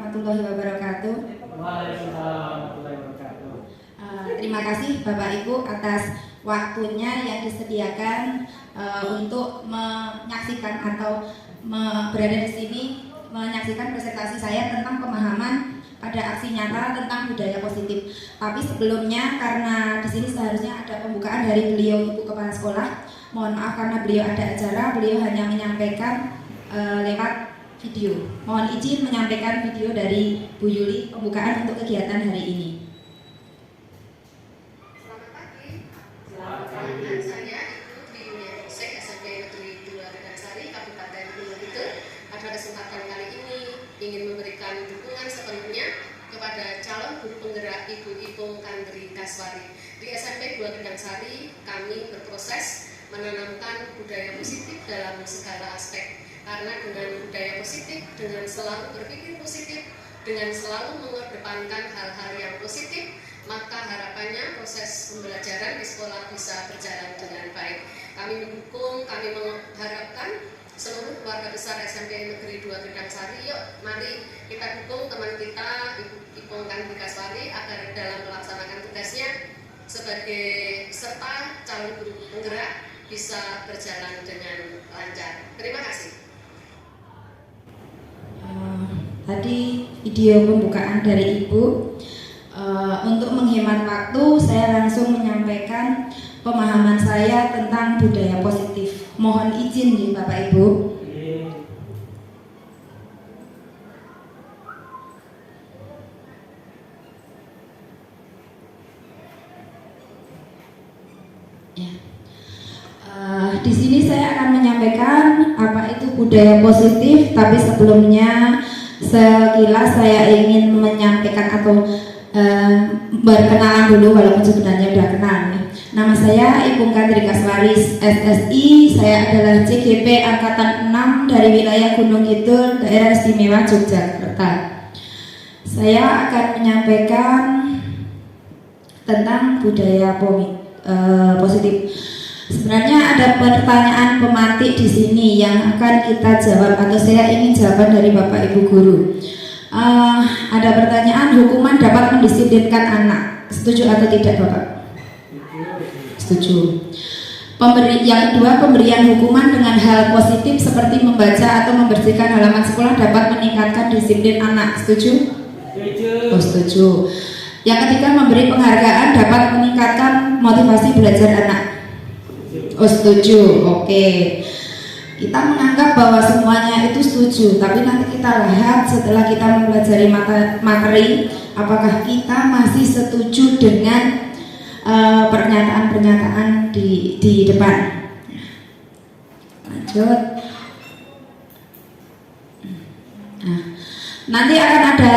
warahmatullahi wabarakatuh. Waalaikumsalam warahmatullahi wabarakatuh. Terima kasih Bapak Ibu atas waktunya yang disediakan untuk menyaksikan atau berada di sini menyaksikan presentasi saya tentang pemahaman pada aksi nyata tentang budaya positif. Tapi sebelumnya karena di sini seharusnya ada pembukaan dari beliau Ibu Kepala Sekolah. Mohon maaf karena beliau ada acara, beliau hanya menyampaikan lewat video. Mohon izin menyampaikan video dari Bu Yuli pembukaan untuk kegiatan hari ini. Selamat pagi. Selamat pagi. Saya Ibu Tri Yulia Polsek SMP Negeri 2 Redangsari Kabupaten Gunung Kidul. Pada kesempatan kali ini ingin memberikan dukungan sepenuhnya kepada calon guru penggerak Ibu Ipung Kandri Kaswari. Di SMP 2 Redangsari kami berproses menanamkan budaya positif dalam segala aspek. Karena dengan budaya positif, dengan selalu berpikir positif, dengan selalu mengedepankan hal-hal yang positif, maka harapannya proses pembelajaran di sekolah bisa berjalan dengan baik. Kami mendukung, kami mengharapkan seluruh keluarga besar SMP Negeri 2 Redangsari, yuk mari kita dukung teman kita Ibu Ipung Kandri Kaswari agar dalam melaksanakan tugasnya sebagai serta calon guru penggerak bisa berjalan dengan lancar. Terima kasih. Tadi video pembukaan dari Ibu. Untuk menghemat waktu, saya langsung menyampaikan pemahaman saya tentang budaya positif. Mohon izin nih Bapak Ibu. Ya. Di sini saya akan menyampaikan apa itu budaya positif, tapi sebelumnya sekilas saya ingin menyampaikan atau berkenalan dulu walaupun sebenarnya sudah kenal nih. Nama saya Ipung Kandri Kaswari SSI, saya adalah CGP Angkatan 6 dari wilayah Gunung Kidul, Daerah Istimewa Yogyakarta. Saya akan menyampaikan tentang budaya positif. Sebenarnya ada pertanyaan pemantik di sini yang akan kita jawab atau saya ingin jawaban dari Bapak Ibu guru. Ada pertanyaan, hukuman dapat mendisiplinkan anak. Setuju atau tidak Bapak? Setuju. Yang kedua, pemberian hukuman dengan hal positif seperti membaca atau membersihkan halaman sekolah dapat meningkatkan disiplin anak. Setuju? Setuju. Oh, setuju. Yang ketiga, memberi penghargaan dapat meningkatkan motivasi belajar anak. Oh, setuju. Oke. Kita menganggap bahwa semuanya itu setuju, tapi nanti kita lihat setelah kita mempelajari materi, apakah kita masih setuju dengan pernyataan-pernyataan di depan. Lanjut. Nah, nanti akan ada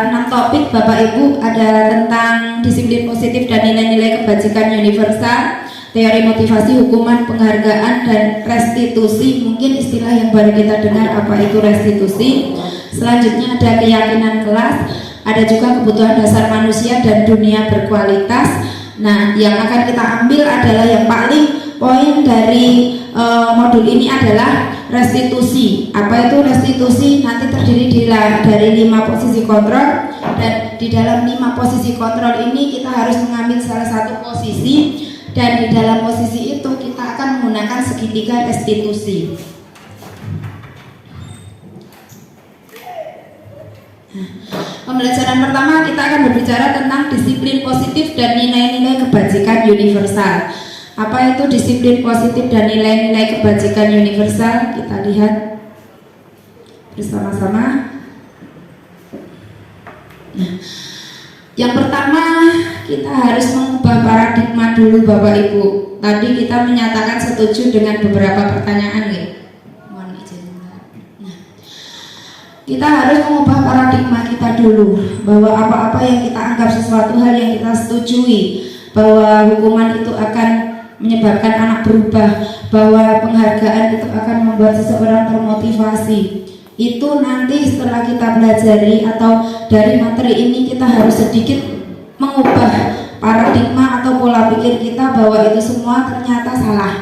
6 topik Bapak Ibu, ada tentang disiplin positif dan nilai-nilai kebajikan universal, teori motivasi, hukuman, penghargaan, dan restitusi. Mungkin istilah yang baru kita dengar, apa itu restitusi. Selanjutnya ada keyakinan kelas, ada juga kebutuhan dasar manusia dan dunia berkualitas. Nah, yang akan kita ambil adalah yang paling poin dari modul ini adalah restitusi. Apa itu restitusi? Nanti terdiri dari 5 posisi kontrol, dan di dalam 5 posisi kontrol ini kita harus mengambil salah satu posisi, dan di dalam posisi itu kita akan menggunakan segitiga restitusi. Pembelajaran pertama kita akan berbicara tentang disiplin positif dan nilai-nilai kebajikan universal. Apa itu disiplin positif dan nilai-nilai kebajikan universal? Kita lihat bersama-sama. Nah, yang pertama kita harus mengubah paradigma dulu Bapak Ibu. Tadi kita menyatakan setuju dengan beberapa pertanyaan ya. Mohon izin. Nah, kita harus mengubah paradigma kita dulu, bahwa apa-apa yang kita anggap sesuatu hal yang kita setujui, bahwa hukuman itu akan menyebabkan anak berubah, bahwa penghargaan itu akan membuat seseorang termotivasi. Itu nanti setelah kita pelajari atau dari materi ini kita harus sedikit mengubah paradigma atau pola pikir kita bahwa itu semua ternyata salah.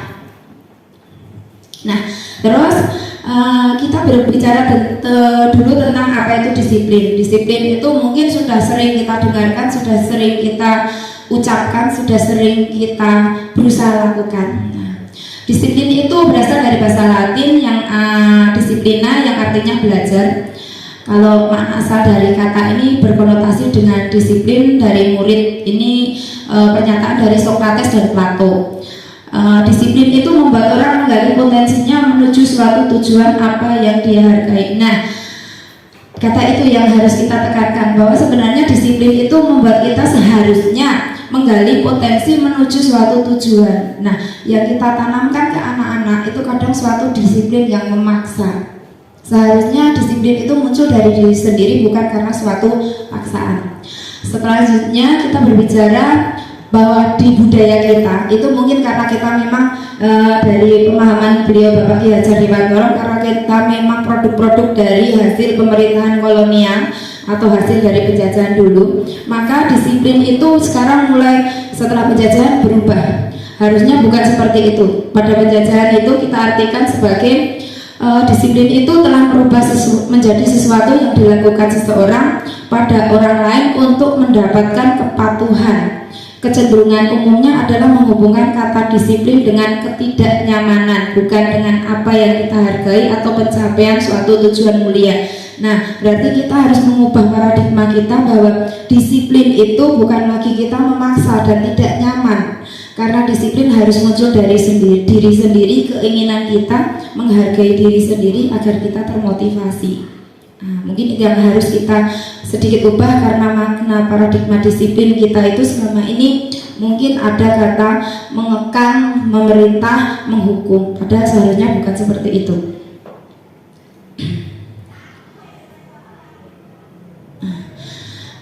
Nah, terus kita berbicara dulu tentang apa itu disiplin. Disiplin itu mungkin sudah sering kita dengarkan, sudah sering kita ucapkan, sudah sering kita berusaha lakukan. Disiplin itu berasal dari bahasa Latin yang disiplina, yang artinya belajar. Kalau makna asal dari kata ini berkonotasi dengan disiplin dari murid. Ini pernyataan dari Socrates dan Plato. Disiplin itu membuat orang menggali potensinya menuju suatu tujuan apa yang dia hargai. Nah, kata itu yang harus kita tekankan, bahwa sebenarnya disiplin itu membuat kita seharusnya menggali potensi menuju suatu tujuan. Nah, yang kita tanamkan ke anak-anak itu kadang suatu disiplin yang memaksa. Seharusnya disiplin itu muncul dari diri sendiri, bukan karena suatu paksaan. Selanjutnya kita berbicara bahwa di budaya kita itu mungkin karena kita memang dari pemahaman beliau Bapak Ki Hajar Dewantara, karena kita memang produk-produk dari hasil pemerintahan kolonial atau hasil dari penjajahan dulu, maka disiplin itu sekarang mulai setelah penjajahan berubah. Harusnya bukan seperti itu. Pada penjajahan itu kita artikan sebagai disiplin itu telah merubah menjadi sesuatu yang dilakukan seseorang pada orang lain untuk mendapatkan kepatuhan. Kecenderungan umumnya adalah menghubungkan kata disiplin dengan ketidaknyamanan, bukan dengan apa yang kita hargai atau pencapaian suatu tujuan mulia. Nah, berarti kita harus mengubah paradigma kita bahwa disiplin itu bukan lagi kita memaksa dan tidak nyaman. Karena disiplin harus muncul dari diri sendiri, keinginan kita menghargai diri sendiri agar kita termotivasi. Nah, mungkin itu yang harus kita sedikit ubah, karena makna paradigma disiplin kita itu selama ini mungkin ada kata mengekang, memerintah, menghukum. Padahal seharusnya bukan seperti itu.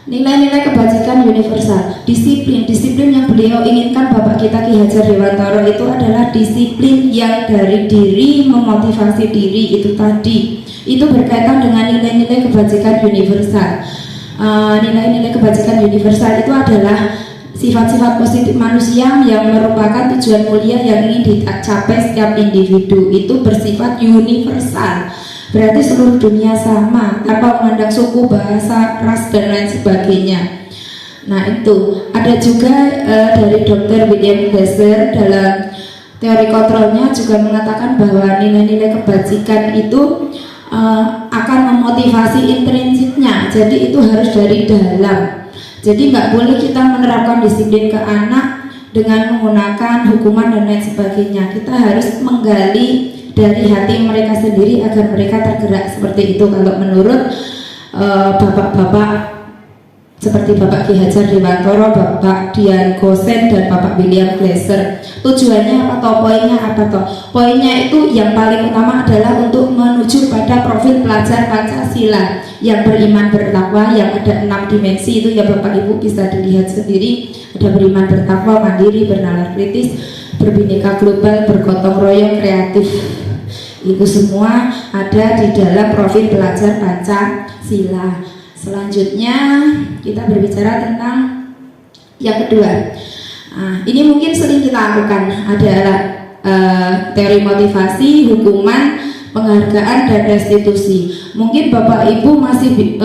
Nilai-nilai kebajikan universal. Disiplin yang beliau inginkan Bapak kita Ki Hajar Dewantara itu adalah disiplin yang dari diri, memotivasi diri itu tadi. Itu berkaitan dengan nilai-nilai kebajikan universal. Nilai-nilai kebajikan universal itu adalah sifat-sifat positif manusia yang merupakan tujuan mulia yang ingin dicapai setiap individu. Itu bersifat universal. Berarti seluruh dunia sama, tanpa memandang suku, bahasa, ras, dan lain sebagainya. Nah, itu ada juga dari Dr. William Glasser dalam teori kontrolnya juga mengatakan bahwa nilai-nilai kebajikan itu akan memotivasi intrinsiknya. Jadi itu harus dari dalam. Jadi nggak boleh kita menerapkan disiplin ke anak dengan menggunakan hukuman dan lain sebagainya. Kita harus menggali dari hati mereka sendiri agar mereka tergerak seperti itu. Kalau menurut bapak-bapak seperti Bapak Ki Hajar Dewantara, Bapak Dian Gosen, dan Bapak William Glasser, tujuannya apa toh? Poinnya apa toh? Poinnya itu yang paling utama adalah untuk menuju pada profil pelajar Pancasila yang beriman bertakwa, yang ada 6 dimensi itu ya Bapak Ibu bisa dilihat sendiri. Ada beriman bertakwa, mandiri, bernalar kritis, berbineka global, bergotong royong, kreatif. Itu semua ada di dalam profil pelajar Pancasila. Selanjutnya kita berbicara tentang yang kedua. Ini mungkin sering kita lakukan adalah teori motivasi, hukuman, penghargaan, dan restitusi. Mungkin Bapak Ibu masih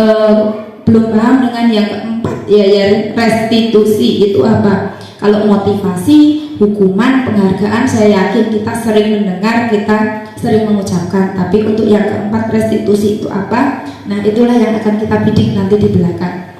belum paham dengan yang keempat, ya restitusi itu apa. Kalau motivasi, hukuman, penghargaan, saya yakin kita sering mendengar, kita sering mengucapkan. Tapi untuk yang keempat, restitusi itu apa? Nah, itulah yang akan kita bidik nanti di belakang.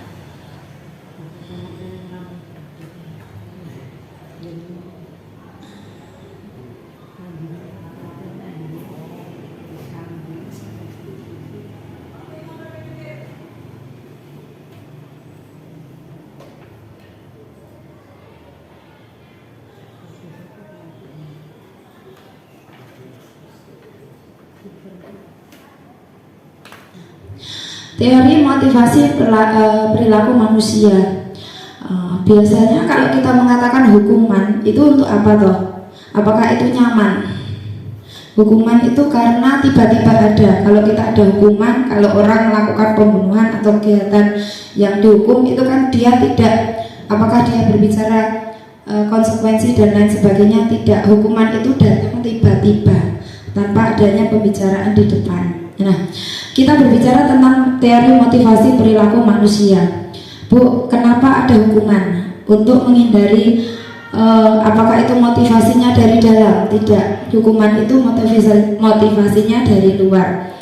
Teori motivasi perilaku manusia. Biasanya kalau kita mengatakan hukuman itu untuk apa toh? Apakah itu nyaman? Hukuman itu karena tiba-tiba ada. Kalau kita ada hukuman, kalau orang melakukan pembunuhan atau kegiatan yang dihukum itu kan dia tidak, apakah dia berbicara konsekuensi dan lain sebagainya? Tidak. Hukuman itu datang tiba-tiba. tanpa adanya pembicaraan di depan. Nah, kita berbicara tentang teori motivasi perilaku manusia. Bu, kenapa ada hukuman? Untuk menghindari apakah itu motivasinya dari dalam? Tidak, hukuman itu motivasinya dari luar.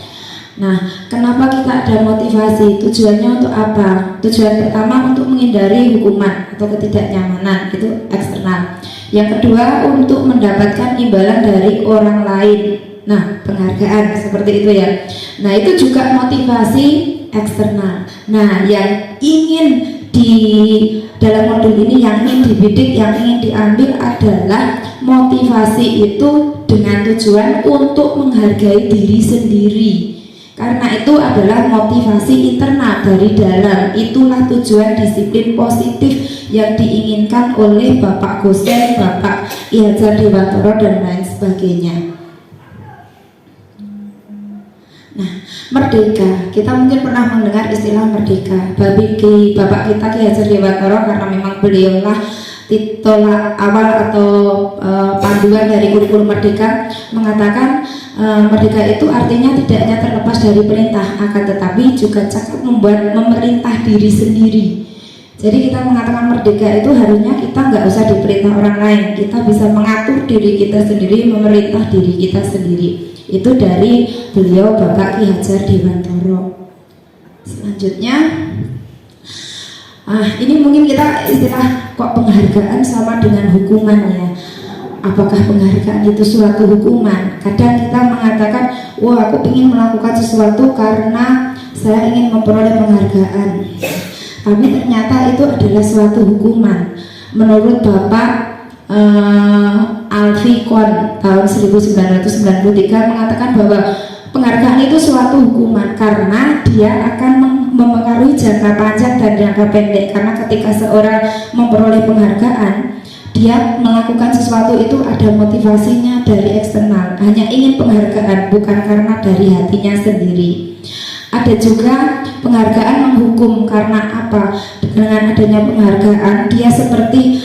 Nah, kenapa kita ada motivasi? Tujuannya untuk apa? Tujuan pertama untuk menghindari hukuman atau ketidaknyamanan, itu eksternal. Yang kedua untuk mendapatkan imbalan dari orang lain. Nah, penghargaan seperti itu ya. Nah, itu juga motivasi eksternal. Nah, yang ingin di dalam modul ini, yang ingin dibidik, yang ingin diambil adalah motivasi itu dengan tujuan untuk menghargai diri sendiri. Karena itu adalah motivasi internal dari dalam. Itulah tujuan disiplin positif yang diinginkan oleh Bapak Gosen, Bapak Ki Hajar Dewantara dan lain sebagainya. Nah, merdeka, kita mungkin pernah mendengar istilah merdeka. Bapak kita Ki Hajar Dewantara, karena memang beliaulah titolak awal atau panduan dari kurikulum merdeka, mengatakan merdeka itu artinya tidak hanya terlepas dari perintah, akan tetapi juga cakap membuat memerintah diri sendiri. Jadi kita mengatakan merdeka itu harusnya kita nggak usah diperintah orang lain, kita bisa mengatur diri kita sendiri, memerintah diri kita sendiri. Itu dari beliau Bapak Ki Hajar Dewantara. Selanjutnya, ini mungkin kita istilah kok penghargaan sama dengan hukuman ya. Apakah penghargaan itu suatu hukuman? Kadang kita mengatakan, wah aku ingin melakukan sesuatu karena saya ingin memperoleh penghargaan. Tapi ternyata itu adalah suatu hukuman. Menurut Bapak Alfie Kohn tahun 1993 mengatakan bahwa penghargaan itu suatu hukuman karena dia akan mempengaruhi jangka panjang dan jangka pendek. Karena ketika seorang memperoleh penghargaan, dia melakukan sesuatu itu ada motivasinya dari eksternal, hanya ingin penghargaan, bukan karena dari hatinya sendiri. Ada juga penghargaan menghukum, karena apa? Dengan adanya penghargaan dia seperti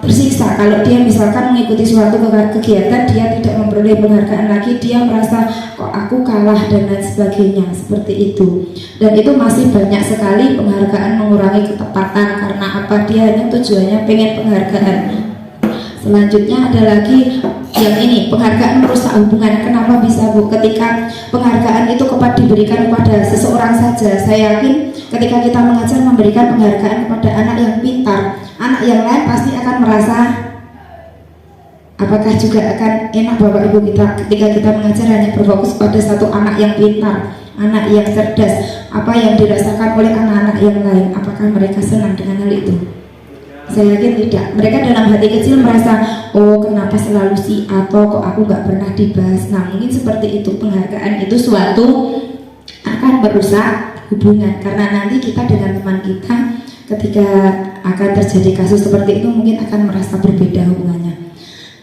tersiksa. Kalau dia misalkan mengikuti suatu kegiatan, dia tidak memperoleh penghargaan lagi, dia merasa kok aku kalah dan lain sebagainya, seperti itu. Dan itu masih banyak sekali penghargaan mengurangi ketepatan, karena apa? Dia hanya tujuannya pengen penghargaan. Selanjutnya ada lagi yang ini, penghargaan merusak hubungan. Kenapa bisa Bu? Ketika penghargaan itu diberikan kepada seseorang saja, saya yakin ketika kita mengajar memberikan penghargaan kepada anak yang pintar, anak yang lain pasti akan merasa, apakah juga akan enak Bapak Ibu kita ketika kita mengajar hanya berfokus pada satu anak yang pintar, anak yang cerdas, apa yang dirasakan oleh anak-anak yang lain, apakah mereka senang dengan hal itu? Saya yakin tidak. Mereka dalam hati kecil merasa, oh kenapa selalu si atau kok aku nggak pernah dibahas. Nah mungkin seperti itu. Penghargaan itu suatu akan merusak hubungan, karena nanti kita dengan teman kita ketika akan terjadi kasus seperti itu mungkin akan merasa berbeda hubungannya.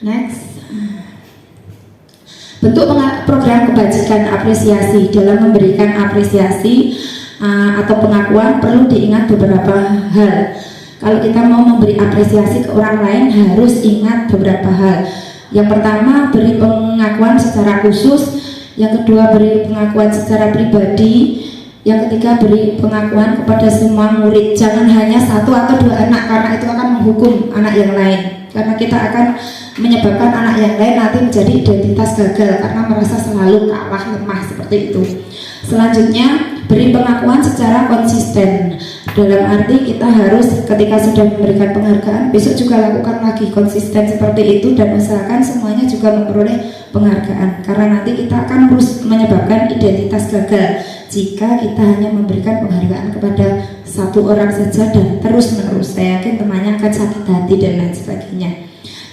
Next, bentuk program kebajikan apresiasi. Dalam memberikan apresiasi atau pengakuan perlu diingat beberapa hal. Kalau kita mau memberi apresiasi ke orang lain harus ingat beberapa hal. Yang pertama, beri pengakuan secara khusus. Yang kedua, beri pengakuan secara pribadi. Yang ketiga, beri pengakuan kepada semua murid. Jangan hanya satu atau dua anak, karena itu akan menghukum anak yang lain. Karena kita akan menyebabkan anak yang lain nanti menjadi identitas gagal karena merasa selalu kalah, lemah, seperti itu. Selanjutnya, beri pengakuan secara konsisten. Dalam arti kita harus ketika sudah memberikan penghargaan, besok juga lakukan lagi konsisten seperti itu dan usahakan semuanya juga memperoleh penghargaan. Karena nanti kita akan terus menyebabkan identitas gagal jika kita hanya memberikan penghargaan kepada satu orang saja dan terus menerus. Saya yakin temannya akan sakit hati dan lain sebagainya.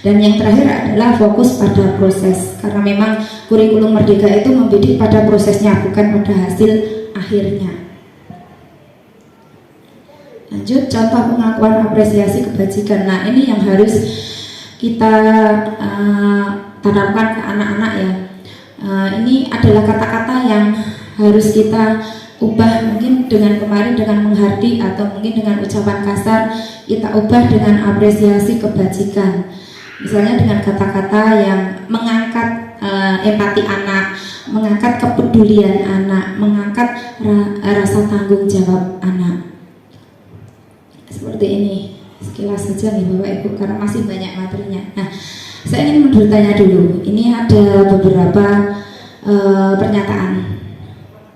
Dan yang terakhir adalah fokus pada proses, karena memang kurikulum merdeka itu membidik pada prosesnya, bukan pada hasil akhirnya. Lanjut, contoh pengakuan apresiasi kebajikan. Nah ini yang harus kita tanamkan ke anak-anak ya. Ini adalah kata-kata yang harus kita ubah, mungkin dengan kemarin dengan menghardik atau mungkin dengan ucapan kasar, kita ubah dengan apresiasi kebajikan. Misalnya dengan kata-kata yang mengangkat empati anak, mengangkat kepedulian anak, mengangkat rasa tanggung jawab anak. Seperti ini sekilas saja nih Bapak Ibu, karena masih banyak materinya. Nah, saya ingin bertanya dulu, ini ada beberapa pernyataan.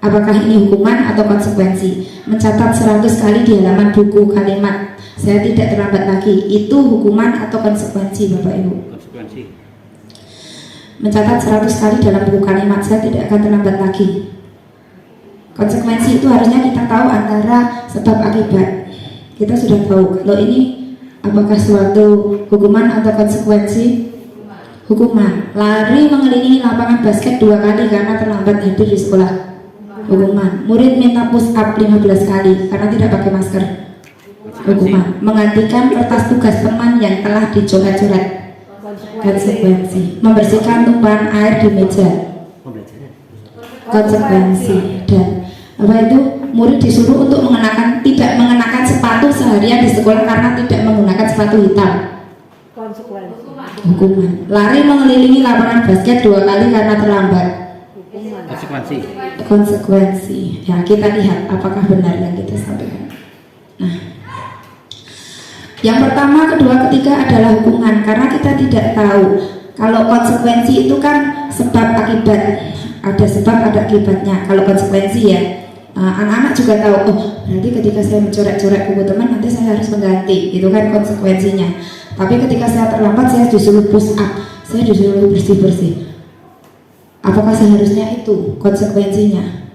Apakah ini hukuman atau konsekuensi? Mencatat 100 kali di halaman buku kalimat "Saya tidak terlambat lagi", itu hukuman atau konsekuensi Bapak Ibu? Konsekuensi. Mencatat 100 kali dalam buku kalimat "Saya tidak akan terlambat lagi". Konsekuensi itu harusnya kita tahu antara sebab akibat. Kita sudah tahu kalau ini apakah suatu hukuman atau konsekuensi? Hukuman. Lari mengelilingi lapangan basket 2 kali karena terlambat hadir di sekolah. Hukuman. Murid minta push up 15 kali karena tidak pakai masker. Hukuman. Menggantikan kertas tugas teman yang telah dicoret-coret. Konsekuensi. Membersihkan tumpahan air di meja. Konsekuensi. Dan apa itu? Murid disuruh untuk tidak mengenakan sepatu seharian di sekolah karena tidak menggunakan sepatu hitam. Konsekuensi. Hukuman. Lari mengelilingi lapangan basket 2 kali karena terlambat. Konsekuensi. Konsekuensi. Ya, kita lihat apakah benar yang kita sampaikan. Nah, yang pertama, kedua, ketiga adalah hukuman, karena kita tidak tahu. Kalau konsekuensi itu kan sebab akibat, ada sebab ada akibatnya. Kalau konsekuensi ya, anak-anak juga tahu. Oh, berarti ketika saya mencoret-coret buku teman, nanti saya harus mengganti. Itu kan konsekuensinya. Tapi ketika saya terlambat, saya disuruh push up, saya disuruh bersih-bersih. Apakah seharusnya itu konsekuensinya?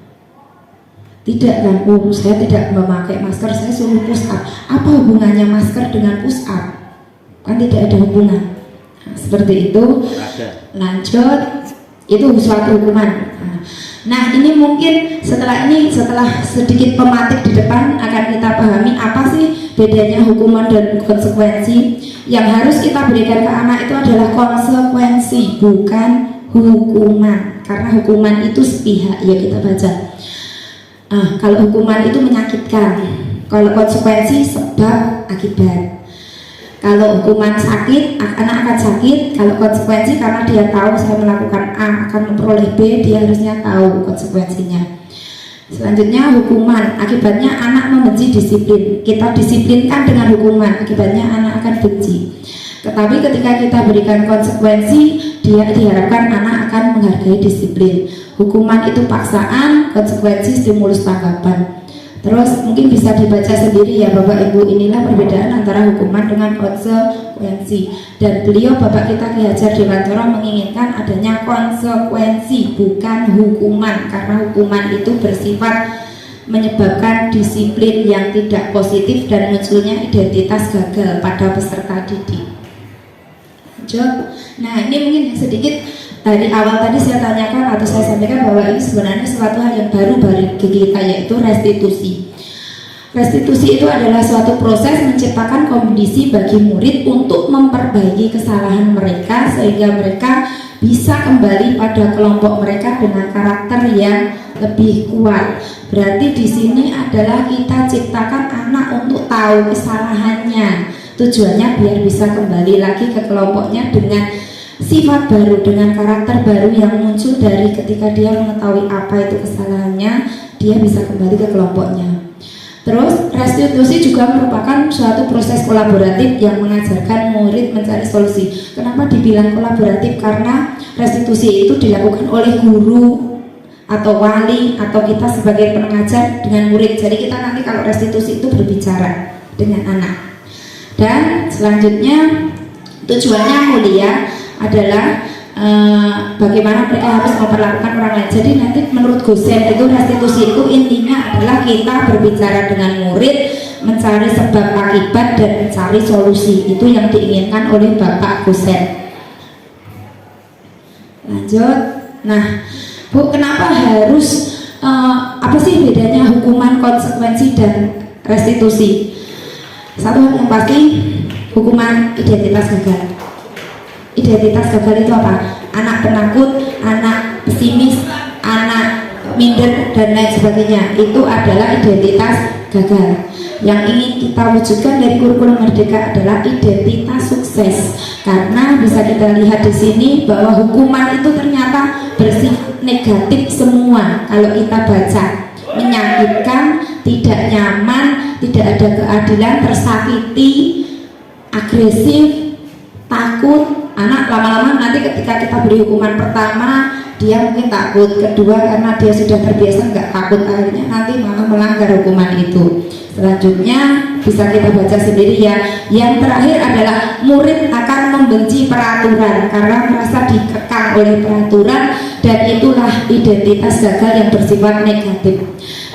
Tidak kan? Oh, saya tidak memakai masker, saya suruh push up. Apa hubungannya masker dengan push up? Kan tidak ada hubungan. Nah, seperti itu. Lanjut, itu suatu hukuman. Nah, ini mungkin setelah sedikit pematik di depan akan kita pahami apa sih bedanya hukuman dan konsekuensi. Yang harus kita berikan ke anak itu adalah konsekuensi, bukan hukuman, karena hukuman itu sepihak ya kita baca. Kalau hukuman itu menyakitkan, kalau konsekuensi sebab akibat. Kalau hukuman sakit, anak akan sakit. Kalau konsekuensi karena dia tahu saya melakukan A akan memperoleh B, dia harusnya tahu konsekuensinya. Selanjutnya hukuman, akibatnya anak membenci disiplin. Kita disiplinkan dengan hukuman, akibatnya anak akan benci. Tetapi ketika kita berikan konsekuensi, dia diharapkan anak akan menghargai disiplin. Hukuman itu paksaan, konsekuensi stimulus tanggapan. Terus mungkin bisa dibaca sendiri ya Bapak Ibu, inilah perbedaan antara hukuman dengan konsekuensi. Dan beliau Bapak kita Ki Hajar Dewantara menginginkan adanya konsekuensi, bukan hukuman, karena hukuman itu bersifat menyebabkan disiplin yang tidak positif dan munculnya identitas gagal pada peserta didik. Nah, ini mungkin yang sedikit dari awal tadi saya tanyakan atau saya sampaikan bahwa ini sebenarnya suatu hal yang baru bagi kita, yaitu restitusi. Restitusi itu adalah suatu proses menciptakan kondisi bagi murid untuk memperbaiki kesalahan mereka sehingga mereka bisa kembali pada kelompok mereka dengan karakter yang lebih kuat. Berarti di sini adalah kita ciptakan anak untuk tahu kesalahannya. Tujuannya biar bisa kembali lagi ke kelompoknya dengan sifat baru, dengan karakter baru yang muncul dari ketika dia mengetahui apa itu kesalahannya, dia bisa kembali ke kelompoknya. Terus restitusi juga merupakan suatu proses kolaboratif yang mengajarkan murid mencari solusi. Kenapa dibilang kolaboratif? Karena restitusi itu dilakukan oleh guru atau wali atau kita sebagai pengajar dengan murid. Jadi kita nanti kalau restitusi itu berbicara dengan anak. Dan selanjutnya tujuannya mulia adalah bagaimana mereka harus memperlakukan orang lain. Jadi nanti menurut Gosen itu restitusi itu intinya adalah kita berbicara dengan murid, mencari sebab akibat dan mencari solusi. Itu yang diinginkan oleh Bapak Gosen. Lanjut. Nah, Bu, kenapa harus apa sih bedanya hukuman, konsekuensi dan restitusi? Satu hal yang pasti, hukuman identitas gagal. Identitas gagal itu apa? Anak penakut, anak pesimis, anak minder dan lain sebagainya. Itu adalah identitas gagal. Yang ingin kita wujudkan dari kurikulum Merdeka adalah identitas sukses. Karena bisa kita lihat di sini bahwa hukuman itu ternyata ternyata bersifat negatif semua kalau kita baca, menyakitkan, tidak nyaman, tidak ada keadilan, tersakiti, agresif, takut. Anak lama-lama nanti ketika kita beri hukuman pertama dia mungkin takut, kedua karena dia sudah terbiasa nggak takut, akhirnya nanti malah melanggar hukuman itu. Selanjutnya bisa kita baca sendiri ya. Yang terakhir adalah murid akan membenci peraturan karena merasa dikekang oleh peraturan, dan itulah identitas gagal yang bersifat negatif.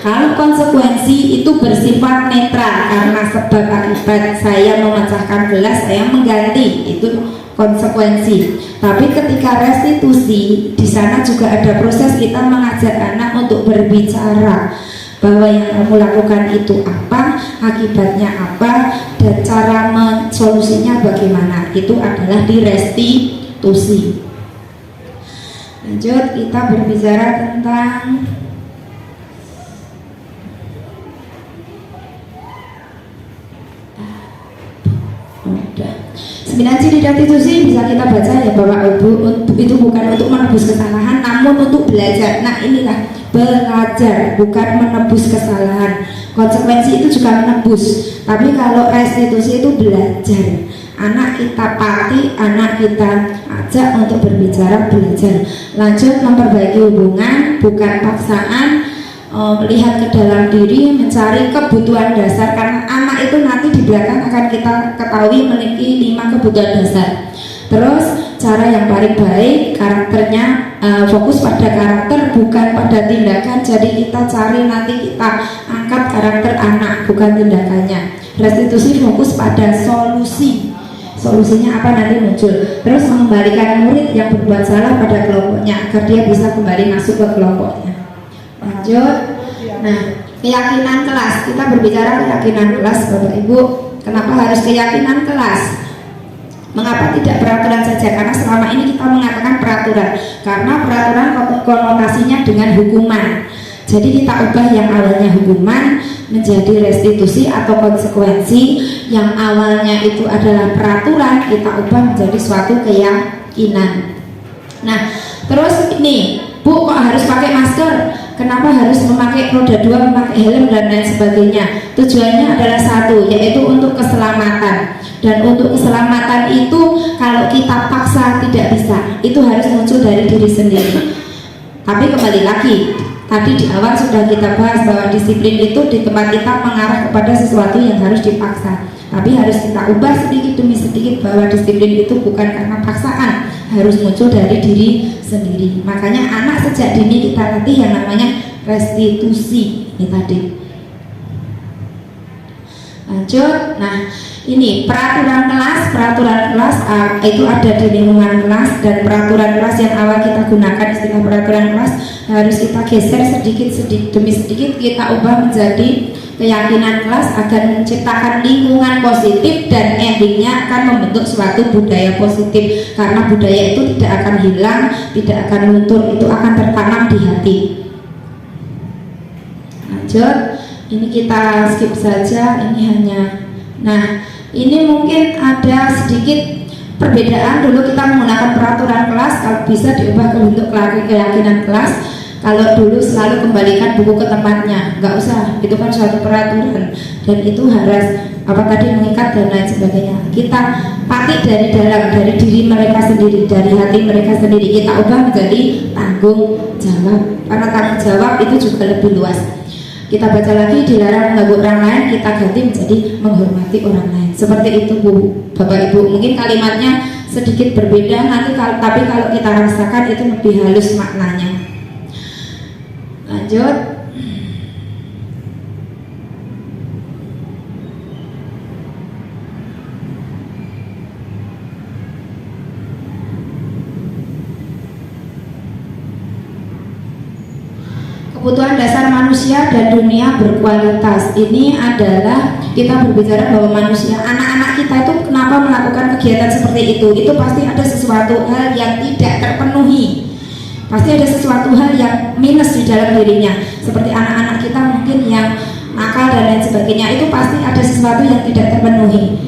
Kalau konsekuensi itu bersifat netral karena sebab akibat, saya memecahkan gelas, saya mengganti, itu konsekuensi. Tapi ketika restitusi, di sana juga ada proses kita mengajak anak untuk berbicara bahwa yang kamu lakukan itu apa, akibatnya apa, dan cara solusinya bagaimana. Itu adalah di restitusi. Lanjut, kita berbicara tentang sembilan ciri restitusi. Bisa kita baca ya Bapak Ibu, itu bukan untuk menebus kesalahan namun untuk belajar. Nah inilah belajar, bukan menebus kesalahan. Konsekuensi itu juga menebus, tapi kalau restitusi itu belajar. Anak kita pati, anak kita ajak untuk berbicara, belajar. Lanjut, memperbaiki hubungan bukan paksaan. Lihat ke dalam diri, mencari kebutuhan dasar, karena anak itu nanti di belakang akan kita ketahui memiliki 5 kebutuhan dasar. Terus cara yang paling baik, karakternya, fokus pada karakter bukan pada tindakan. Jadi kita cari, nanti kita angkat karakter anak bukan tindakannya. Restitusi fokus pada solusi, solusinya apa nanti muncul. Terus mengembalikan murid yang berbuat salah pada kelompoknya agar dia bisa kembali masuk ke kelompoknya. Lanjut. Nah, keyakinan kelas, kita berbicara keyakinan kelas Bapak Ibu. Kenapa harus keyakinan kelas? Mengapa tidak peraturan saja? Karena selama ini kita mengatakan peraturan, karena peraturan konotasinya dengan hukuman. Jadi kita ubah yang awalnya hukuman menjadi restitusi atau konsekuensi. Yang awalnya itu adalah peraturan, kita ubah menjadi suatu keyakinan. Nah, terus ini, Bu, kok harus pakai masker? Kenapa harus memakai roda 2, memakai helm dan lain sebagainya? Tujuannya adalah satu, yaitu untuk keselamatan. Dan untuk keselamatan itu kalau kita paksa tidak bisa, itu harus muncul dari diri sendiri. Tapi kembali lagi, tadi di awal sudah kita bahas bahwa disiplin itu di tempat kita mengarah kepada sesuatu yang harus dipaksa. Tapi harus kita ubah sedikit demi sedikit bahwa disiplin itu bukan karena paksaan, harus muncul dari diri sendiri. Makanya anak sejak dini kita latih yang namanya restitusi ini tadi. Lanjut. Nah, ini peraturan kelas itu ada di lingkungan kelas, dan peraturan kelas yang awal kita gunakan istilah peraturan kelas harus kita geser sedikit demi sedikit, kita ubah menjadi keyakinan kelas agar menciptakan lingkungan positif, dan endingnya akan membentuk suatu budaya positif, karena budaya itu tidak akan hilang, tidak akan luntur, itu akan tertanam di hati. Lanjut, ini kita skip saja, ini hanya, nah ini mungkin ada sedikit perbedaan. Dulu kita menggunakan peraturan kelas, kalau bisa diubah ke bentuk keyakinan kelas. Kalau dulu selalu kembalikan buku ke tempatnya, nggak usah, itu kan suatu peraturan dan itu harus apa tadi mengikat dan lain sebagainya. Kita pakai dari dalam, dari diri mereka sendiri, dari hati mereka sendiri, kita ubah menjadi tanggung jawab, karena tanggung jawab itu juga lebih luas. Kita baca lagi, dilarang mengganggu orang lain, kita ganti menjadi menghormati orang lain. Seperti itu Bu, Bapak Ibu. Mungkin kalimatnya sedikit berbeda nanti, tapi kalau kita rasakan itu lebih halus maknanya. Lanjut. Kebutuhan dasar manusia dan dunia berkualitas. Ini adalah kita berbicara bahwa manusia, anak-anak kita itu kenapa melakukan kegiatan seperti itu? Itu pasti ada sesuatu hal yang tidak terpenuhi. Pasti ada sesuatu hal yang minus di dalam dirinya. Seperti anak-anak kita mungkin yang nakal dan lain sebagainya, itu pasti ada sesuatu yang tidak terpenuhi.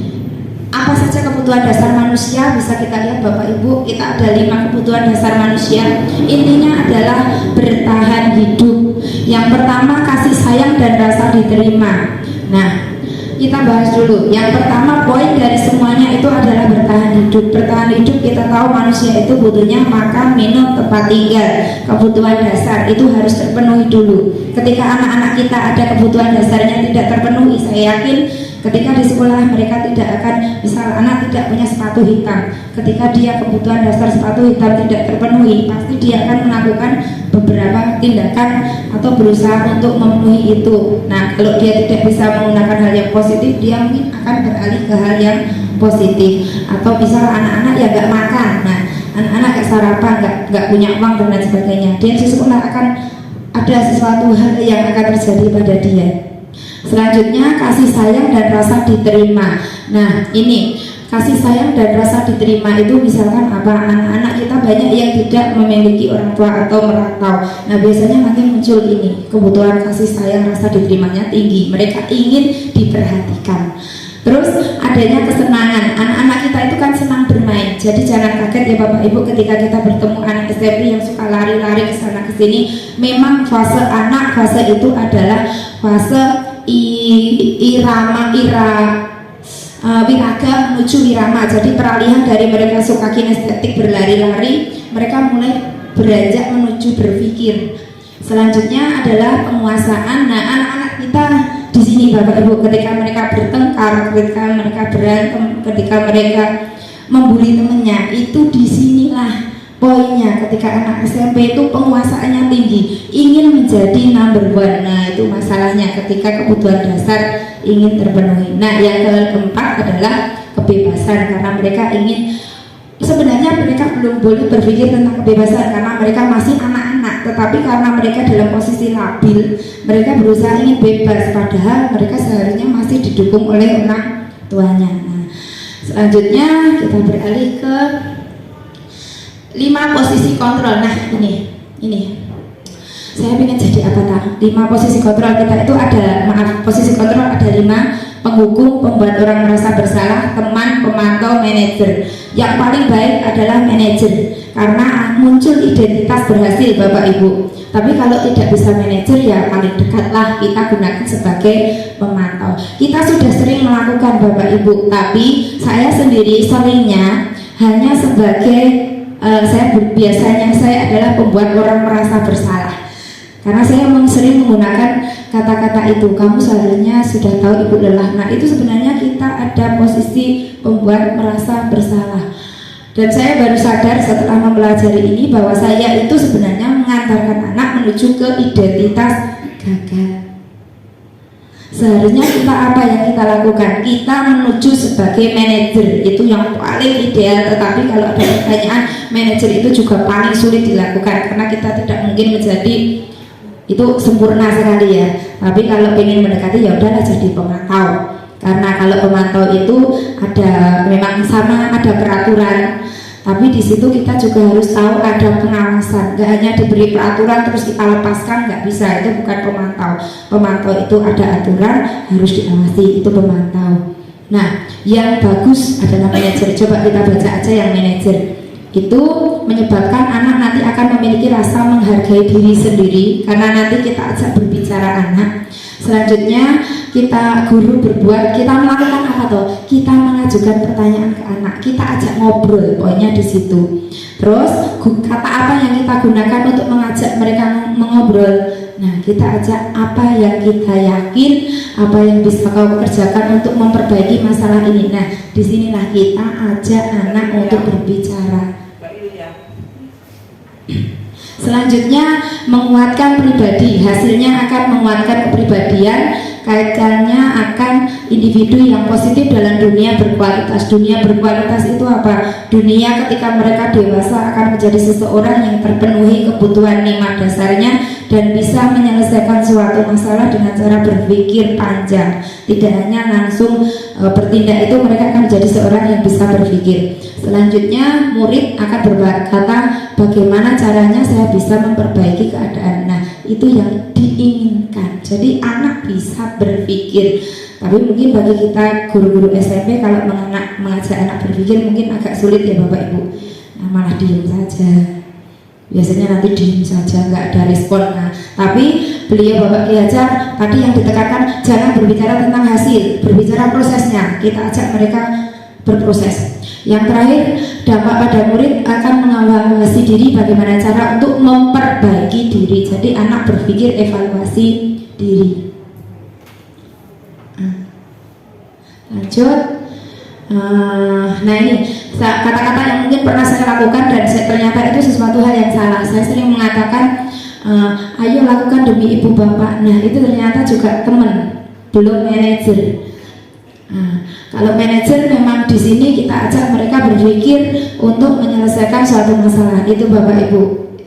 Apa saja kebutuhan dasar manusia? Bisa kita lihat Bapak Ibu, kita ada 5 kebutuhan dasar manusia. Intinya adalah bertahan hidup. Yang pertama, kasih sayang dan rasa diterima. Nah, kita bahas dulu. Yang pertama, poin dari semuanya itu adalah bertahan hidup. Bertahan hidup, kita tahu manusia itu butuhnya makan, minum, tempat tinggal. Kebutuhan dasar itu harus terpenuhi dulu. Ketika anak-anak kita ada kebutuhan dasarnya tidak terpenuhi, saya yakin ketika di sekolah mereka tidak akan, misal anak tidak punya sepatu hitam, ketika dia kebutuhan dasar sepatu hitam tidak terpenuhi, pasti dia akan melakukan beberapa tindakan atau berusaha untuk memenuhi itu. Nah, kalau dia tidak bisa menggunakan hal yang positif, dia mungkin akan beralih ke hal yang positif. Atau misal anak-anak ya nggak makan, nah anak-anak nggak sarapan, nggak punya uang dan lain sebagainya, dia di sekolah akan ada sesuatu hal yang akan terjadi pada dia. Selanjutnya, kasih sayang dan rasa diterima. Nah, ini kasih sayang dan rasa diterima itu misalkan apa, anak-anak kita banyak yang tidak memiliki orang tua atau merantau. Nah, biasanya nanti muncul ini, kebutuhan kasih sayang rasa diterimanya tinggi. Mereka ingin diperhatikan. Terus adanya kesenangan. Anak-anak kita itu kan senang bermain. Jadi jangan kaget ya Bapak Ibu ketika kita bertemu anak SMP yang suka lari-lari ke sana ke sini. Memang fase anak, fase itu adalah fase wiraga menuju wirama. Jadi peralihan dari mereka suka kinestetik berlari-lari, mereka mulai beranjak menuju berpikir. Selanjutnya adalah penguasaan. Nah, anak-anak kita di sini Bapak Ibu, ketika mereka bertengkar, ketika mereka berantem, ketika mereka membuli temannya, itu disinilah poinnya. Ketika anak SMP itu penguasaannya tinggi, ingin menjadi number one. Nah, itu masalahnya ketika kebutuhan dasar ingin terpenuhi. Nah, yang keempat adalah kebebasan, karena mereka ingin, sebenarnya mereka belum boleh berpikir tentang kebebasan karena mereka masih anak-anak, tetapi karena mereka dalam posisi labil, mereka berusaha ingin bebas, padahal mereka seharusnya masih didukung oleh orang tuanya. Nah, selanjutnya kita beralih ke 5 posisi kontrol. Nah, ini saya ingin jadi avatar. 5 posisi kontrol kita itu ada, posisi kontrol ada 5. Penghukum, pembuat orang merasa bersalah, teman, pemantau, manajer. Yang paling baik adalah manajer karena muncul identitas berhasil Bapak Ibu. Tapi kalau tidak bisa manajer, ya paling dekatlah kita gunakan sebagai pemantau. Kita sudah sering melakukan Bapak Ibu, tapi saya sendiri seringnya hanya sebagai biasanya saya adalah pembuat orang merasa bersalah. Karena saya memang sering menggunakan kata-kata itu, kamu seharusnya sudah tahu ibu lelah. Nah, itu sebenarnya kita ada posisi pembuat merasa bersalah. Dan saya baru sadar setelah mempelajari ini bahwa saya itu sebenarnya mengantarkan anak menuju ke identitas gagal. Seharusnya kita apa yang kita lakukan? Kita menuju sebagai manajer, itu yang paling ideal. Tetapi kalau ada pertanyaan, manajer itu juga paling sulit dilakukan karena kita tidak mungkin menjadi itu sempurna sekali ya. Tapi kalau ingin mendekati, ya udahlah jadi pemantau. Karena kalau pemantau itu ada, memang sama ada peraturan. Tapi di situ kita juga harus tahu ada pengawasan. Gak hanya diberi peraturan terus kita lepaskan, nggak bisa. Itu bukan pemantau. Pemantau itu ada aturan, harus diawasi. Itu pemantau. Nah, yang bagus adalah manajer. Coba kita baca aja yang manajer. Itu menyebabkan anak nanti akan memiliki rasa menghargai diri sendiri karena nanti kita ajak berbicara anak. Selanjutnya kita guru berbuat, kita melakukan apa toh? Kita mengajukan pertanyaan ke anak, kita ajak ngobrol, pokoknya di situ. Terus kata apa yang kita gunakan untuk mengajak mereka mengobrol? Nah, kita ajak apa yang kita yakin, apa yang bisa kau kerjakan untuk memperbaiki masalah ini. Nah, disinilah kita ajak anak untuk berbicara. Selanjutnya menguatkan pribadi, hasilnya akan menguatkan kepribadian, kaitannya akan individu yang positif dalam dunia berkualitas. Dunia berkualitas itu apa? Dunia ketika mereka dewasa akan menjadi seseorang yang terpenuhi kebutuhan 5 dasarnya dan bisa menyelesaikan suatu masalah dengan cara berpikir panjang. Tidak hanya langsung bertindak, itu mereka akan menjadi seorang yang bisa berpikir. Selanjutnya murid akan berkata, bagaimana caranya saya bisa memperbaiki keadaan. Nah, itu yang diinginkan. Jadi anak bisa berpikir. Tapi mungkin bagi kita guru-guru SMP kalau mengajak anak berpikir mungkin agak sulit ya Bapak Ibu. Nah, malah diem saja. Biasanya nanti diem saja, nggak ada respon. Nah, tapi beliau Bapak Ki Hajar tadi yang ditekankan jangan berbicara tentang hasil, berbicara prosesnya. Kita ajak mereka berproses. Yang terakhir, dampak pada murid akan mengawasi diri bagaimana cara untuk memperbaiki diri. Jadi anak berpikir evaluasi diri. Lanjut. Nah ini kata-kata yang mungkin pernah saya lakukan dan ternyata itu sesuatu hal yang salah. Saya sering mengatakan ayo lakukan demi ibu bapak. Nah itu ternyata juga teman, belum manajer. Kalau manajer memang di sini kita ajak mereka berpikir untuk menyelesaikan suatu masalah. Itu Bapak Ibu,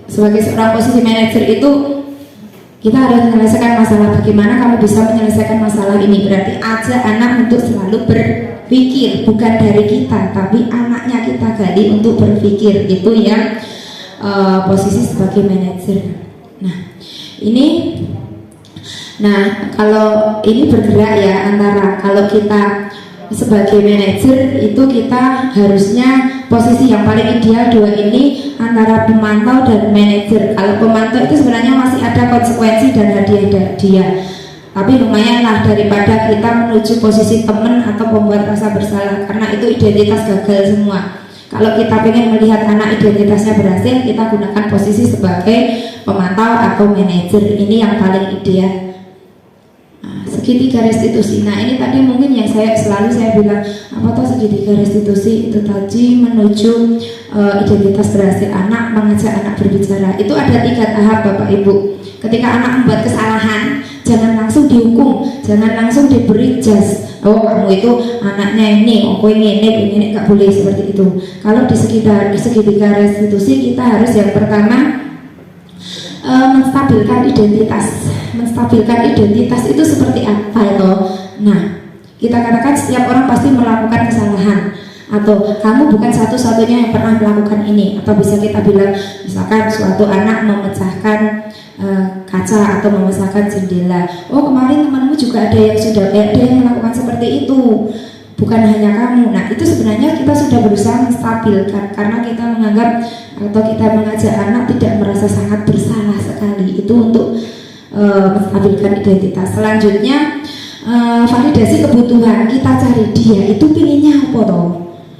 sebagai seorang posisi manajer itu kita harus menyelesaikan masalah. Bagaimana kamu bisa menyelesaikan masalah ini? Berarti ajak anak untuk selalu berpikir, bukan dari kita, tapi anaknya kita gali untuk berpikir. Itu yang posisi sebagai manajer. Nah, kalau ini bergerak ya antara kalau kita sebagai manajer itu kita harusnya posisi yang paling ideal dua ini antara pemantau dan manajer. Kalau pemantau itu sebenarnya masih ada konsekuensi dan hadiah, tapi lumayan lah daripada kita menuju posisi teman atau pembuat rasa bersalah, karena itu identitas gagal semua. Kalau kita ingin melihat anak identitasnya berhasil, kita gunakan posisi sebagai pemantau atau manajer. Ini yang paling ideal. Segitiga restitusi. Nah ini tadi mungkin yang selalu saya bilang, apa tuh segitiga restitusi? Itu tadi menuju identitas berhasil anak, mengajak anak berbicara. Itu ada 3 tahap Bapak Ibu. Ketika anak membuat kesalahan, jangan langsung dihukum, jangan langsung diberi jas. Oh kamu itu anaknya ini, oh ini gak boleh seperti itu. Kalau di segitiga restitusi kita harus yang pertama menstabilkan identitas. Menstabilkan identitas itu seperti apa itu? Nah, kita katakan setiap orang pasti melakukan kesalahan, atau kamu bukan satu-satunya yang pernah melakukan ini, atau bisa kita bilang misalkan suatu anak memecahkan kaca atau memecahkan jendela. Oh kemarin temanmu juga ada yang melakukan seperti itu, bukan hanya kamu. Nah itu sebenarnya kita sudah berusaha menstabilkan, karena kita menganggap atau kita mengajak anak tidak merasa sangat bersalah sekali. Itu untuk menstabilkan identitas. Selanjutnya validasi kebutuhan. Kita cari dia itu pinginnya apa toh?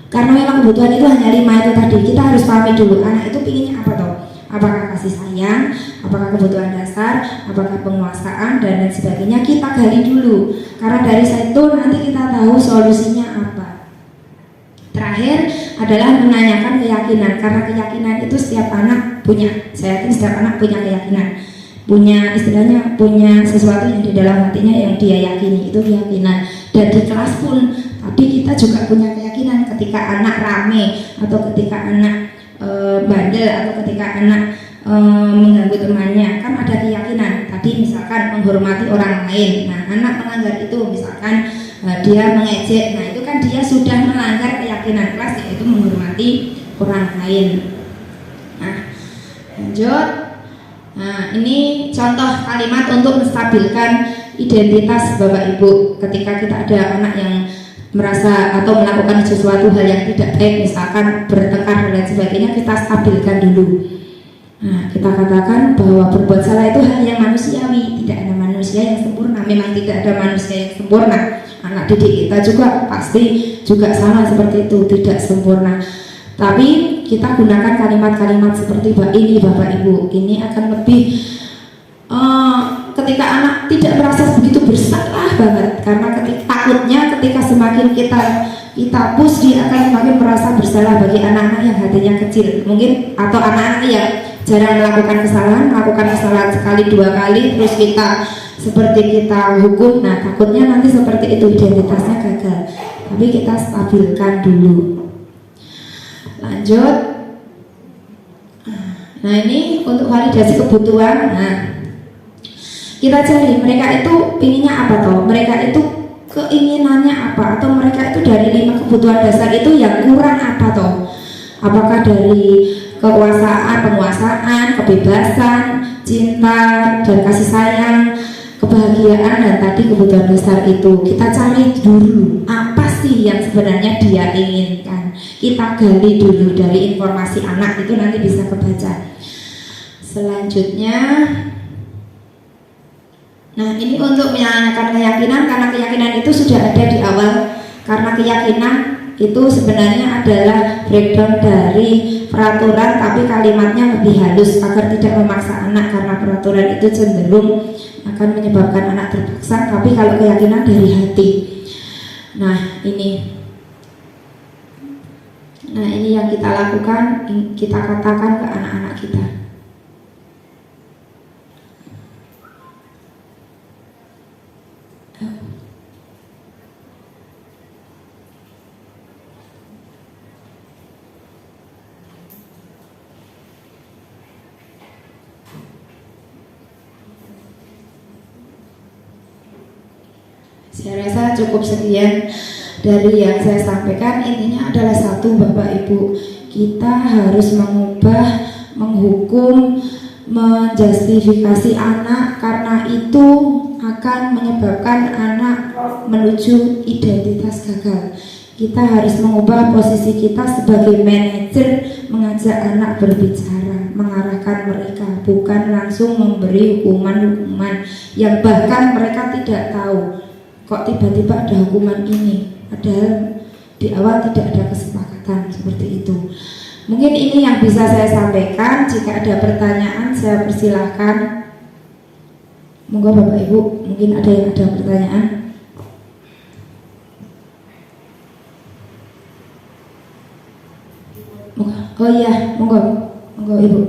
Karena memang kebutuhan itu hanya 5 itu tadi. Kita harus pahami dulu anak itu pinginnya apa toh? Apakah kasih sayang, apakah kebutuhan dasar, apakah penguasaan dan lain sebagainya. Kita gali dulu, karena dari situ nanti kita tahu solusinya apa. Terakhir adalah menanyakan keyakinan, karena keyakinan itu setiap anak punya. Saya yakin setiap anak punya keyakinan, punya istilahnya, punya sesuatu yang di dalam hatinya yang dia yakini, itu keyakinan. Dan di kelas pun tadi kita juga punya keyakinan. Ketika anak rame, atau ketika anak bandel, atau ketika anak mengganggu temannya, kan ada keyakinan. Tadi misalkan menghormati orang lain. Nah anak melanggar itu, misalkan dia mengejek, nah itu kan dia sudah melanggar keyakinan kelas, yaitu menghormati orang lain. Nah lanjut. Nah ini contoh kalimat untuk menstabilkan identitas Bapak Ibu. Ketika kita ada anak yang merasa atau melakukan sesuatu hal yang tidak baik, misalkan bertengkar dan lain sebagainya, kita stabilkan dulu. Nah, kita katakan bahwa berbuat salah itu hal yang manusiawi, tidak ada manusia yang sempurna. Memang tidak ada manusia yang sempurna. Anak didik kita juga pasti juga sama seperti itu, tidak sempurna. Tapi kita gunakan kalimat-kalimat seperti ini Bapak Ibu. Ini akan lebih ketika anak tidak merasa begitu bersalah banget, karena takutnya ketika semakin kita push, dia akan semakin merasa bersalah. Bagi anak-anak yang hatinya kecil mungkin, atau anak-anak yang jarang melakukan kesalahan sekali 2 kali terus kita hukum, nah takutnya nanti seperti itu identitasnya gagal. Tapi kita stabilkan dulu. Lanjut. Nah ini untuk validasi kebutuhan. Nah kita cari mereka itu pinginnya apa toh, mereka itu keinginannya apa, atau mereka itu dari 5 kebutuhan dasar itu yang kurang apa toh. Apakah dari penguasaan, kebebasan, cinta dan kasih sayang, kebahagiaan dan tadi kebutuhan dasar itu kita cari dulu apa sih yang sebenarnya dia inginkan, kita gali dulu dari informasi anak itu nanti bisa kebaca. Selanjutnya, nah ini untuk menyatakan keyakinan, karena keyakinan itu sudah ada di awal. Karena keyakinan itu sebenarnya adalah breakdown dari peraturan, tapi kalimatnya lebih halus agar tidak memaksa anak, karena peraturan itu cenderung akan menyebabkan anak terpaksa, tapi kalau keyakinan dari hati. Nah ini yang kita lakukan, kita katakan ke anak-anak kita. Saya rasa cukup sekian dari yang saya sampaikan. Intinya adalah satu, Bapak Ibu, kita harus mengubah, menghukum, menjustifikasi anak, karena itu akan menyebabkan anak menuju identitas gagal. Kita harus mengubah posisi kita sebagai manajer, mengajak anak berbicara, mengarahkan mereka, bukan langsung memberi hukuman-hukuman yang bahkan mereka tidak tahu kok tiba-tiba ada hukuman ini, padahal di awal tidak ada kesepakatan seperti itu. Mungkin ini yang bisa saya sampaikan. Jika ada pertanyaan saya persilahkan. Monggo Bapak Ibu, mungkin ada yang ada pertanyaan. Oh iya, monggo Ibu.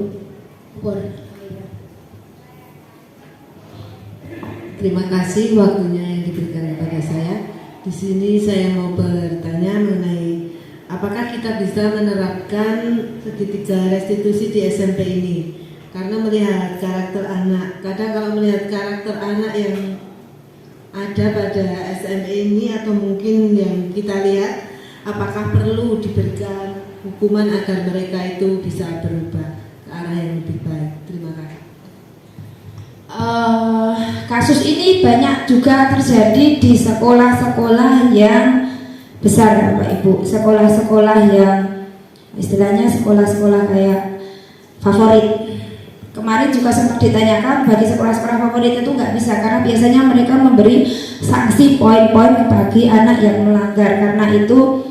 Terima kasih waktunya yang diberikan kepada saya. Di sini saya mau bertanya mengenai apakah kita bisa menerapkan segitiga restitusi di SMP ini? Karena melihat karakter anak, kadang kalau melihat karakter anak yang ada pada SMP ini atau mungkin yang kita lihat, apakah perlu diberikan hukuman agar mereka itu bisa berubah ke arah yang lebih baik? Terima kasih. Kasus ini banyak juga terjadi di sekolah-sekolah yang besar, Bapak Ibu. Sekolah-sekolah yang istilahnya sekolah-sekolah kayak favorit. Kemarin juga sempat ditanyakan, bagi sekolah-sekolah favorit itu nggak bisa, karena biasanya mereka memberi sanksi poin-poin bagi anak yang melanggar, karena itu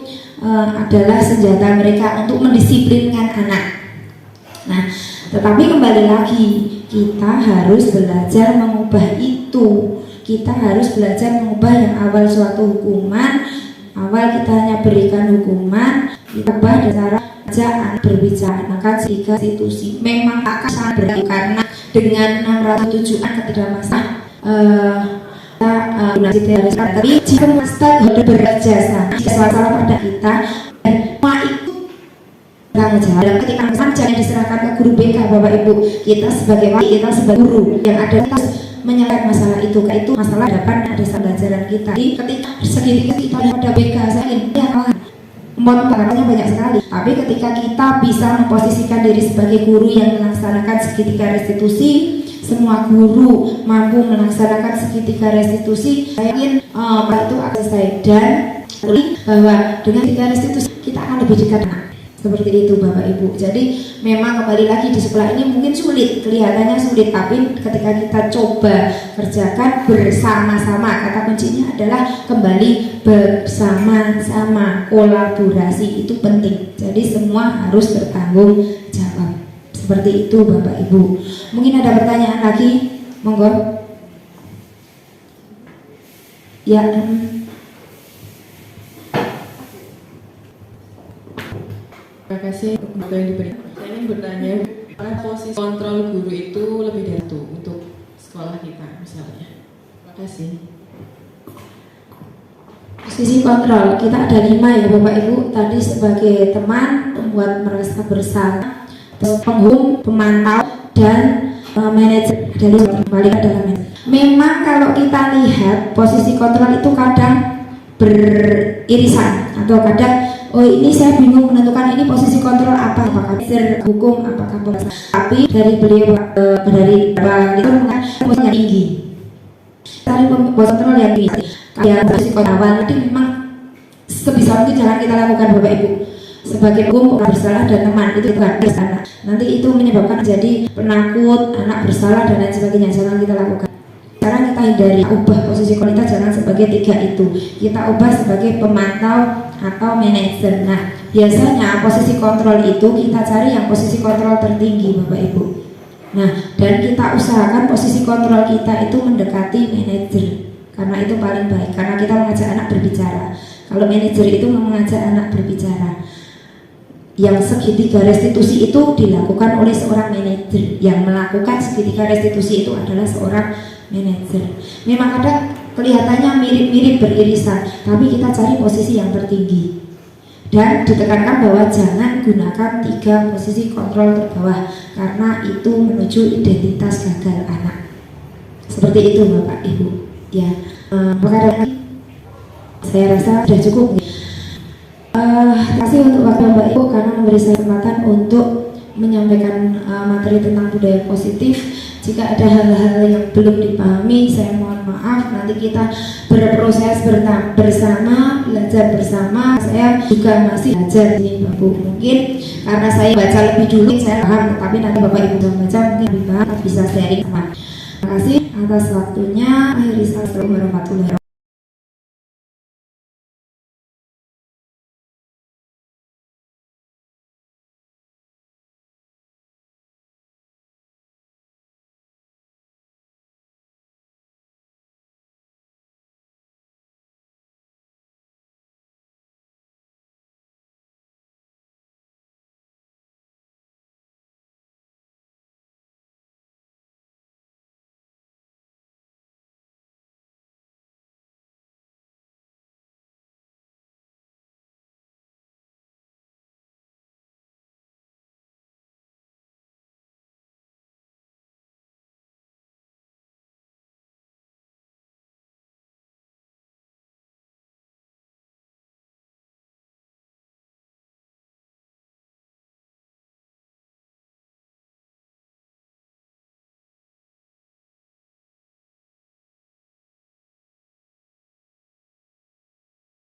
adalah senjata mereka untuk mendisiplinkan anak. Nah, tetapi kembali lagi, kita harus belajar mengubah itu. Kita harus belajar mengubah yang awal suatu hukuman, awal kita hanya berikan hukuman, kita ubah dengan cara ajak anak berbicara. Maka jika institusi memang akan sangat berat, karena dengan 607-an ketidakmasalah tapi jika stakeholder bekerja sama, jika masalah pada kita dan semua itu tanggung jawab. Ketika misalnya jangan diserahkan ke guru BK, Bapak Ibu, kita sebagai wali, kita sebagai guru yang ada kita menyelesaikan masalah itu masalah depan ada pembelajaran kita. Jadi ketika segitiga kita pada BK saya ya motivasinya banyak sekali, tapi ketika kita bisa memposisikan diri sebagai guru yang melaksanakan segitiga restitusi, semua guru mampu melaksanakan segitiga restitusi, saya ingin itu akan selesai. Dan bahwa dengan segitiga restitusi kita akan lebih dekat anak. Seperti itu Bapak Ibu. Jadi memang kembali lagi di sekolah ini mungkin sulit, kelihatannya sulit, tapi ketika kita coba kerjakan bersama-sama, kata kuncinya adalah kembali bersama-sama, kolaborasi itu penting. Jadi semua harus bertanggung jawab. Seperti itu Bapak Ibu. Mungkin ada pertanyaan lagi? Monggo. Ya. Terima kasih untuk waktu yang diberikan. Saya ingin bertanya, apakah posisi kontrol guru itu lebih dari itu untuk sekolah kita misalnya? Terima kasih. Posisi kontrol kita ada 5 ya Bapak Ibu. Tadi sebagai teman, membuat merasa bersalah, penghukum, pemantau, dan manajer. Dari kembali adalah manajer. Memang kalau kita lihat posisi kontrol itu kadang beririsan atau kadang ini saya bingung menentukan ini posisi kontrol apa, apakah hukum, apakah pembahasan. Tapi dari beliau dari Pak itu posisinya tinggi. cari kontrol yang tinggi. Kayak psikotawan itu memang sebisa mungkin jangan kita lakukan Bapak Ibu. Sebagai hukum bersalah dan teman itu bukan anak. Nanti itu menyebabkan jadi penakut, anak bersalah dan lain sebagainya. Jangan kita lakukan. Sekarang kita hindari, ubah posisi kita jangan sebagai 3 itu. Kita ubah sebagai pemantau atau manajer. Nah, biasanya posisi kontrol itu kita cari yang posisi kontrol tertinggi Bapak Ibu. Nah, dan kita usahakan posisi kontrol kita itu mendekati manajer. Karena itu paling baik, karena kita mengajak anak berbicara. Kalau manajer itu mengajak anak berbicara. Yang segitiga restitusi itu dilakukan oleh seorang manajer. Yang melakukan segitiga restitusi itu adalah seorang manajer. Memang kadang kelihatannya mirip-mirip beririsan, tapi kita cari posisi yang tertinggi. Dan ditekankan bahwa jangan gunakan 3 posisi kontrol terbawah, karena itu menuju identitas gagal anak. Seperti itu Bapak Ibu. Ya, apakah saya rasa sudah cukup. Terima kasih untuk waktu Bapak Ibu karena memberi saya kesempatan untuk menyampaikan materi tentang budaya positif. Jika ada hal-hal yang belum dipahami, saya mohon maaf. Nanti kita berproses bersama, belajar bersama. Saya juga masih belajar ini Bapak Ibu. Mungkin karena saya baca lebih dulu, saya paham. Tetapi nanti Bapak Ibu yang baca mungkin lebih paham, bisa sharing sama. Terima kasih atas waktunya. Akhirnya, assalamualaikum warahmatullahi wabarakatuh.